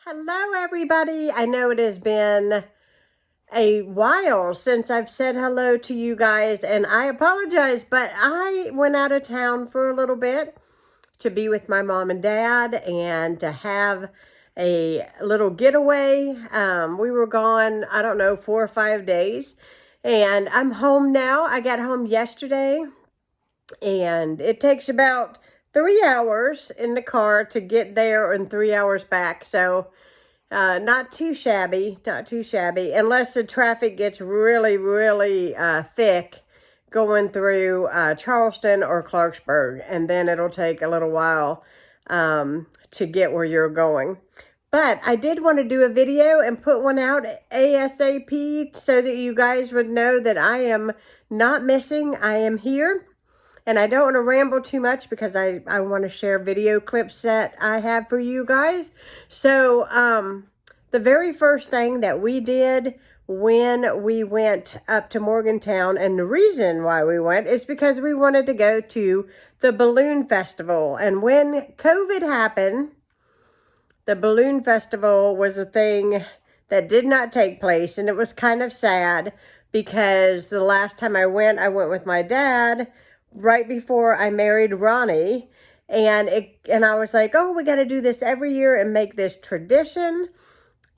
Hello, everybody. I know it has been a while since I've said hello to you guys, and I apologize, but I went out of town for a little bit to be with my mom and dad and to have a little getaway. We were gone, I don't know, 4 or 5 days, and I'm home now. I got home yesterday, and it takes about 3 hours in the car to get there and 3 hours back, so not too shabby, not too shabby, unless the traffic gets really thick going through Charleston or Clarksburg, and then it'll take a little while to get where you're going. But I did want to do a video and put one out ASAP so that you guys would know that I am not missing. I am here. And I don't want to ramble too much because I want to share video clips that I have for you guys. So, the very first thing that we did when we went up to Morgantown, and the reason why we went is because we wanted to go to the Balloon Festival. And when COVID happened, the Balloon Festival was a thing that did not take place. And it was kind of sad because the last time I went with my dad right before I married Ronnie, and I was like, oh, we got to do this every year and make this tradition.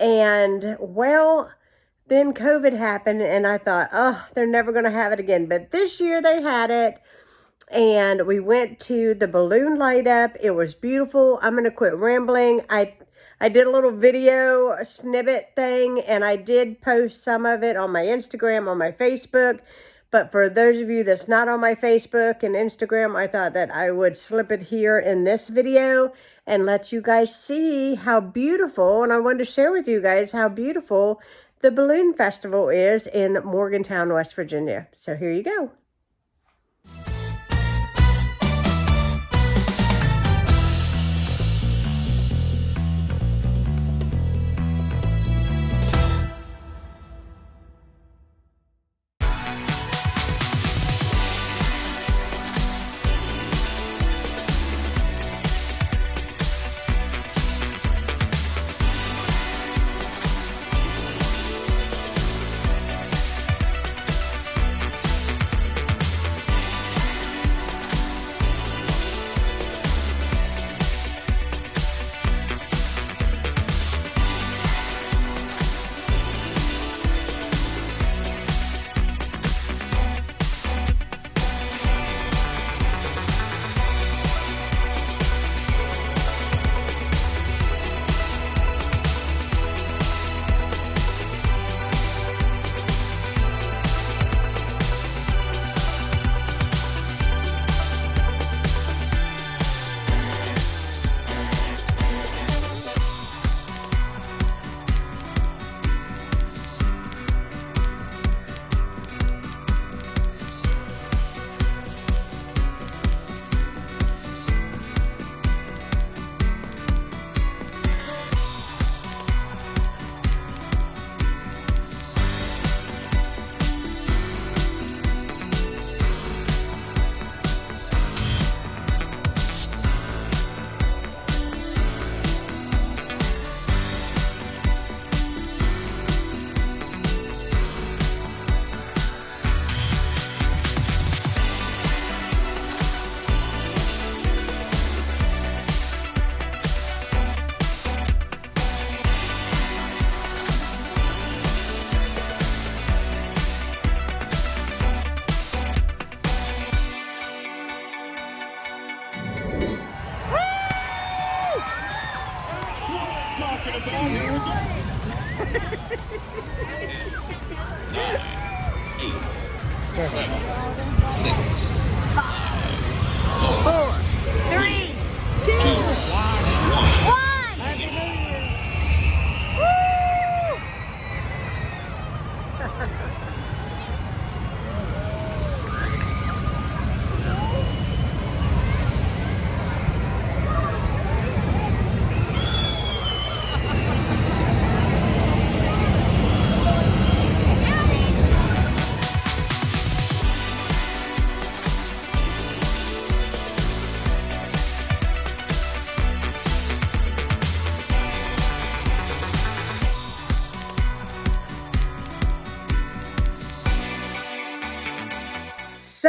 And well, then COVID happened, and I thought, oh, they're never going to have it again. But this year they had it, and we went to the balloon light up. It was beautiful. I'm going to quit rambling. I did a little video snippet thing, and I did post some of it on my Instagram, on my Facebook. But for those of you that's not on my Facebook and Instagram, I thought that I would slip it here in this video and let you guys see how beautiful, and I wanted to share with you guys how beautiful the Balloon Festival is in Morgantown, West Virginia. So here you go.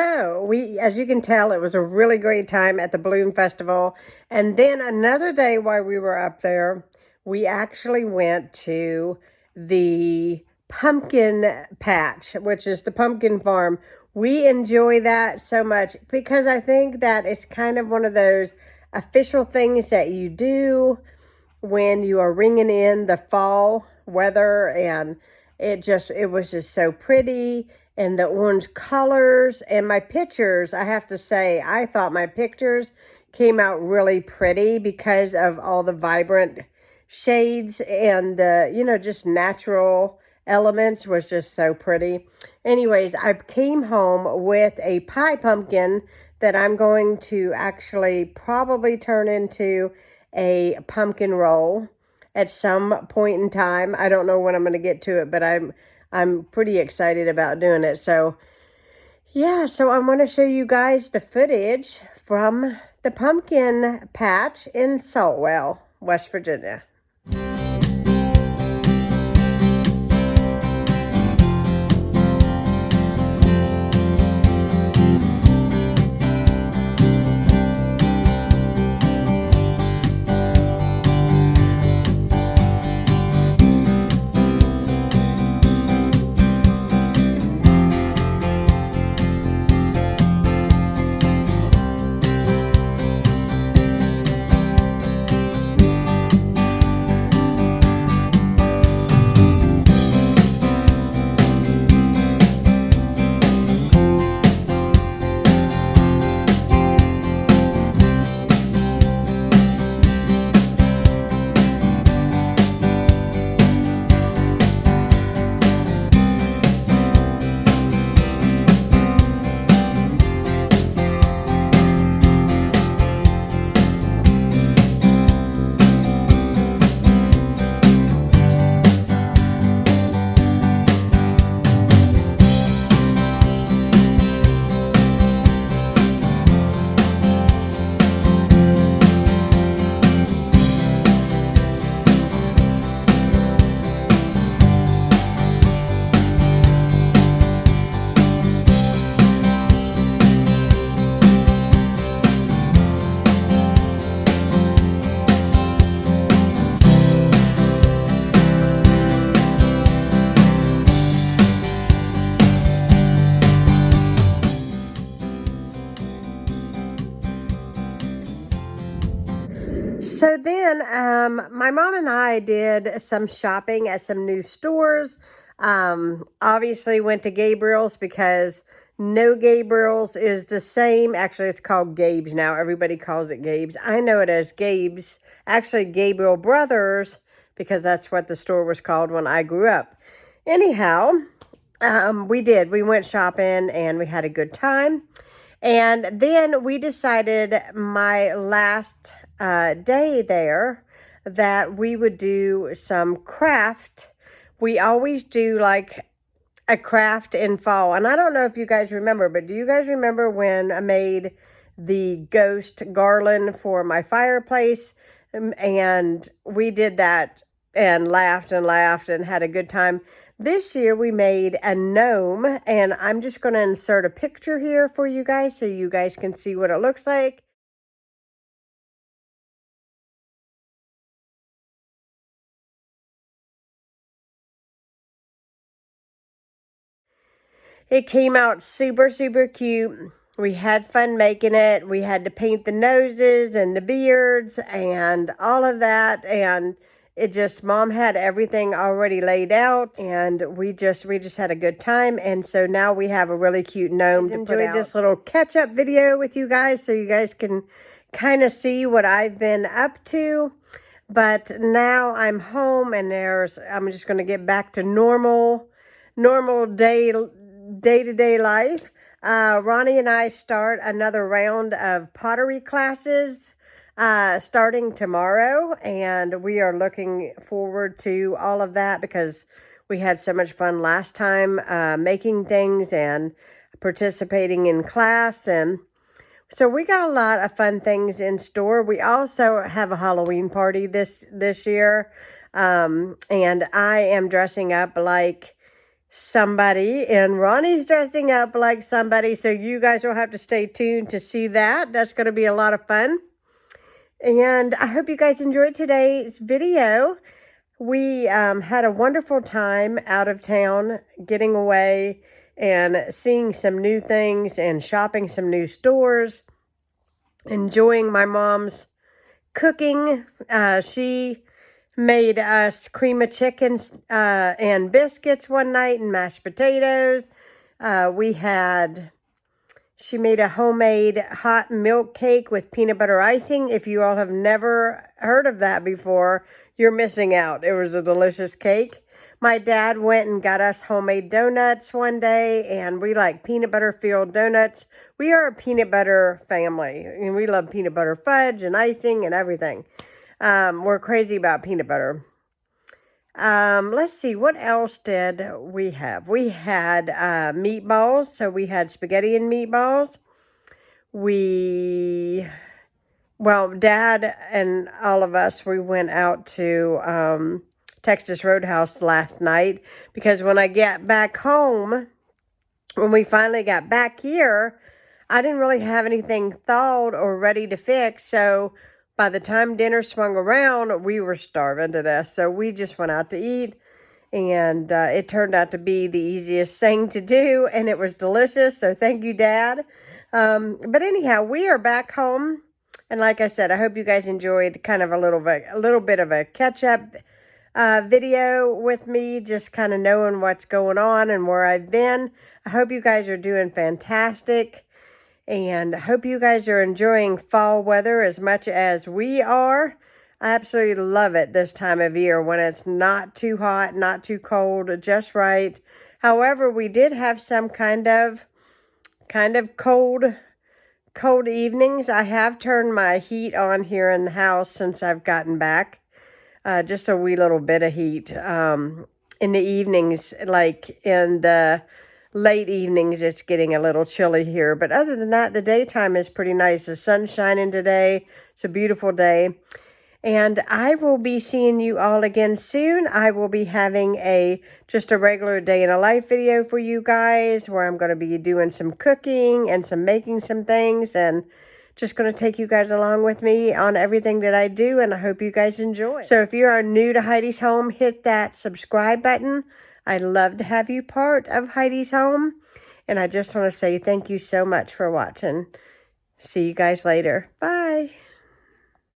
So as you can tell, it was a really great time at the Balloon Festival. And then another day while we were up there, we actually went to the pumpkin patch, which is the pumpkin farm. We enjoy that so much because I think that it's kind of one of those official things that you do when you are ringing in the fall weather, and it was just so pretty, and the orange colors and my pictures, I have to say, I thought my pictures came out really pretty because of all the vibrant shades and just natural elements was just so pretty. Anyways, I came home with a pie pumpkin that I'm going to actually probably turn into a pumpkin roll at some point in time. I don't know when I'm going to get to it, but I'm pretty excited about doing it. So yeah, so I want to show you guys the footage from the pumpkin patch in Saltwell, West Virginia. So then, my mom and I did some shopping at some new stores. Obviously went to Gabriel's because no Gabriel's is the same. Actually, it's called Gabe's now. Everybody calls it Gabe's. I know it as Gabe's. Actually, Gabriel Brothers, because that's what the store was called when I grew up. Anyhow, we went shopping and we had a good time. And then we decided my last day there that we would do some craft. We always do like a craft in fall. And I don't know if you guys remember, but do you guys remember when I made the ghost garland for my fireplace? And we did that and laughed and had a good time. This year we made a gnome, and I'm just going to insert a picture here for you guys so you guys can see what it looks like. It came out super, super cute. We had fun making it. We had to paint the noses and the beards and all of that, and Mom had everything already laid out, and we just had a good time. And so now we have a really cute gnome to put out. Enjoyed this little catch-up video with you guys so you guys can kind of see what I've been up to. But now I'm home, and I'm just going to get back to normal day-to-day life. Ronnie and I start another round of pottery classes starting tomorrow, and we are looking forward to all of that because we had so much fun last time making things and participating in class. And so we got a lot of fun things in store. We also have a Halloween party this year, and I am dressing up like somebody, and Ronnie's dressing up like somebody, so you guys will have to stay tuned to see that. That's going to be a lot of fun. And I hope you guys enjoyed today's video. We had a wonderful time out of town, getting away and seeing some new things and shopping some new stores, enjoying my mom's cooking. She made us cream of chicken and biscuits one night and mashed potatoes. She made a homemade hot milk cake with peanut butter icing. If you all have never heard of that before, you're missing out. It was a delicious cake. My dad went and got us homemade donuts one day, and we like peanut butter filled donuts. We are a peanut butter family, and we love peanut butter fudge and icing and everything. We're crazy about peanut butter. Let's see, what else did we have? We had meatballs, so we had spaghetti and meatballs. Dad and all of us, we went out to Texas Roadhouse last night, because when I get back home, when we finally got back here, I didn't really have anything thawed or ready to fix, so by the time dinner swung around, we were starving to death, so we just went out to eat, and it turned out to be the easiest thing to do, and it was delicious, so thank you, Dad. But anyhow, we are back home, and like I said, I hope you guys enjoyed kind of a little bit of a catch-up video with me, just kind of knowing what's going on and where I've been. I hope you guys are doing fantastic. And I hope you guys are enjoying fall weather as much as we are. I absolutely love it this time of year when it's not too hot, not too cold, just right. However, we did have some kind of cold evenings. I have turned my heat on here in the house since I've gotten back. Just a wee little bit of heat. In the evenings, like in the late evenings, it's getting a little chilly here. But other than that, the daytime is pretty nice. The sun's shining today. It's a beautiful day. And I will be seeing you all again soon. I will be having just a regular day in a life video for you guys, where I'm going to be doing some cooking and making some things, and just going to take you guys along with me on everything that I do, and I hope you guys enjoy. So if you are new to Heidi's Home, hit that subscribe button. I'd love to have you part of Heidi's Home. And I just want to say thank you so much for watching. See you guys later. Bye.